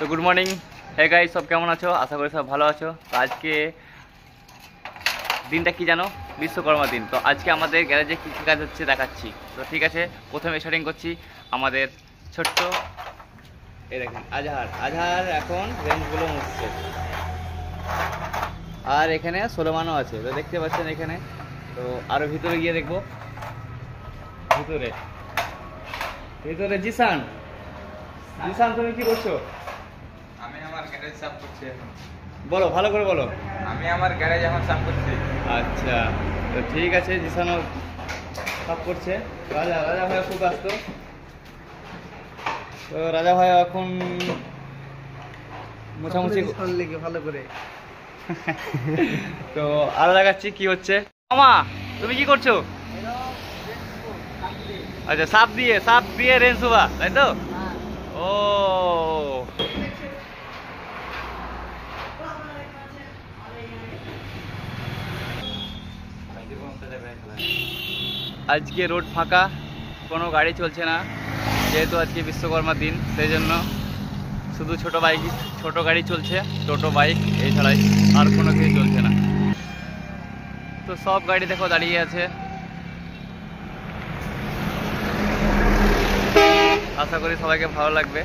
তো good morning hey guys, সব কেমন আছো? আশা করি সব ভালো আছো। তো আজকে দিনটা কি জানো? বিশ্বকর্মা দিন। তো আজকে আমাদের গ্যারেজে কী কী কাজ হচ্ছে দেখাচ্ছি। তো ঠিক আছে, প্রথমে স্টার্টিং করছি আমাদের ছোট্ট এই দেখেন আজহার এখন রেঞ্জগুলো মুছছে। আর এখানে সোলোমানও আছে, তো দেখতে পাচ্ছেন এখানে। তো আরও ভিতরে গিয়ে দেখবো। ভিতরে জিসান তুমি কি করছো? আমি আমার গ্যারেজ সাফ করছি এখন। বলো, ভালো করে বলো। আমি আমার গ্যারেজ এখন সাফ করছি। আচ্ছা, তো ঠিক আছে, জিসানও সাফ করছে। রাজা ভাই খুব ব্যস্ত। তো রাজা ভাই এখন মোছামুছি ভালো করে। তো আরো দেখাচ্ছি কি হচ্ছে। মামা তুমি কি করছো? আচ্ছা, সাপ দিয়ে রেঞ্জ হুবা, তাই তো? ও আজকে রোড ফাঁকা, কোনো গাড়ি চলছে না, যেহেতু আজকে বিশ্বকর্মা দিন, সেই জন্য শুধু ছোট গাড়ি চলছে, টোটো বাইক, এছাড়াই আর কোনো কিছু চলছে না। তো সব গাড়ি দেখো দাঁড়িয়ে আছে। আশা করি সবাইকে ভালো লাগবে।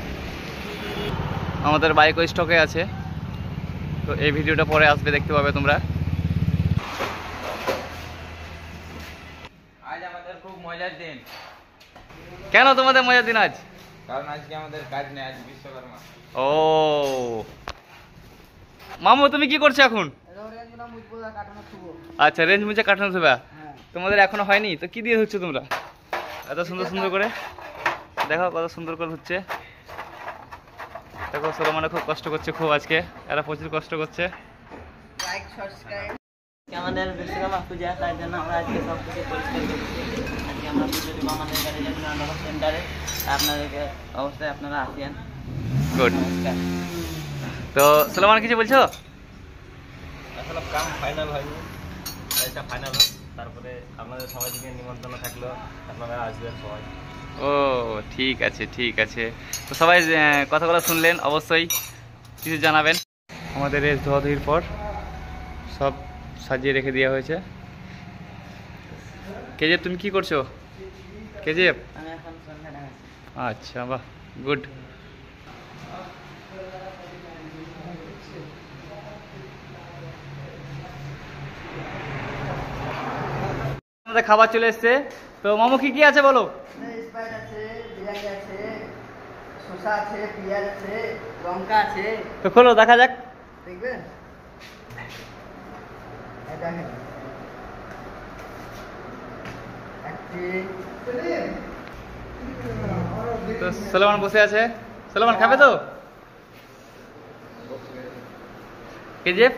আমাদের বাইকও স্টকে আছে, তো এই ভিডিওটা পরে আসবে, দেখতে পাবে তোমরা। আজ আমাদের খুব মজার দিন। কেন তোমাদের মজার দিন আজ? কারণ আজকে আমাদের কাজ নেই, আজ বিশ্বকর্মা। ও মামু, তুমি কি করছো এখন? আচ্ছা, রেঞ্জ মুছে কাটানো থুবা। তোমাদের এখনো হয়নি তো কি দিয়ে হচ্ছে তোমরা? এত সুন্দর করে দেখো, কত সুন্দর করে হচ্ছে। দেখো সোলোমানে খুব কষ্ট করছে, খুব আজকে এরা প্রচুর কষ্ট করছে। আমাদের বিশ্বকর্মা পূজা, তার জন্য আমরা আজকে সব কিছু পরিষ্কার করছি। আজকে আমরা পুজো দেবো আমাদের গ্যারেজে সেন্টারে। আপনাদেরকে অবশ্যই আপনারা আসেন। গুড। তো সোলোমান কিছু বলছো? এখনো কাম ফাইনাল হয়নি, এটা ফাইনাল হোক, তারপরে আপনাদের সবাই থেকে নিমন্ত্রণ থাকলো, আপনারা আসবেন সবাই। ও ঠিক আছে। তো সবাই কথাগুলো শুনলেন, অবশ্যই কিছু জানাবেন। আমাদের রেস ধোয়াধুয়ির পর সব সাজিয়ে রেখে দেওয়া হয়েছে। কেজিএফ তুমি কি করছো? কেজিএফ আমি এখন সন্ধ্যা দেখাচ্ছি। আচ্ছা, বাহ, গুড। আমাদের খাবার চলে এসছে। তো মামু কি আছে বলো? স্প্রাইট আছে, বিরিয়ানি আছে, শসা আছে, পেঁয়াজ আছে, লঙ্কা আছে। তো খোলো, দেখা যাক। দেখবেন? দেখেন, তো সোলোমান বসে আছে। সোলোমান খাবে তো? কেজিএফ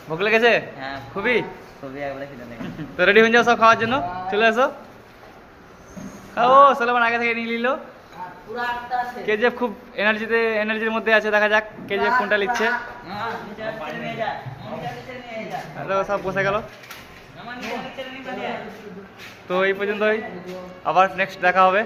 ভোগ লেগেছে? হ্যাঁ, খুবই। একবারে খেতে দেখেন। তো রেডি হয়ে যাও সব খাওয়ার জন্য, চলে আসো। ও সোলোমান আগে থেকে নিয়ে নিল। কেজিএফ খুব এনার্জির মধ্যে আছে, দেখা যাক কেজিএফ কোনটা লিখছে। সব বসে গেল। তো এই পর্যন্তই, আবার নেক্সট দেখা হবে।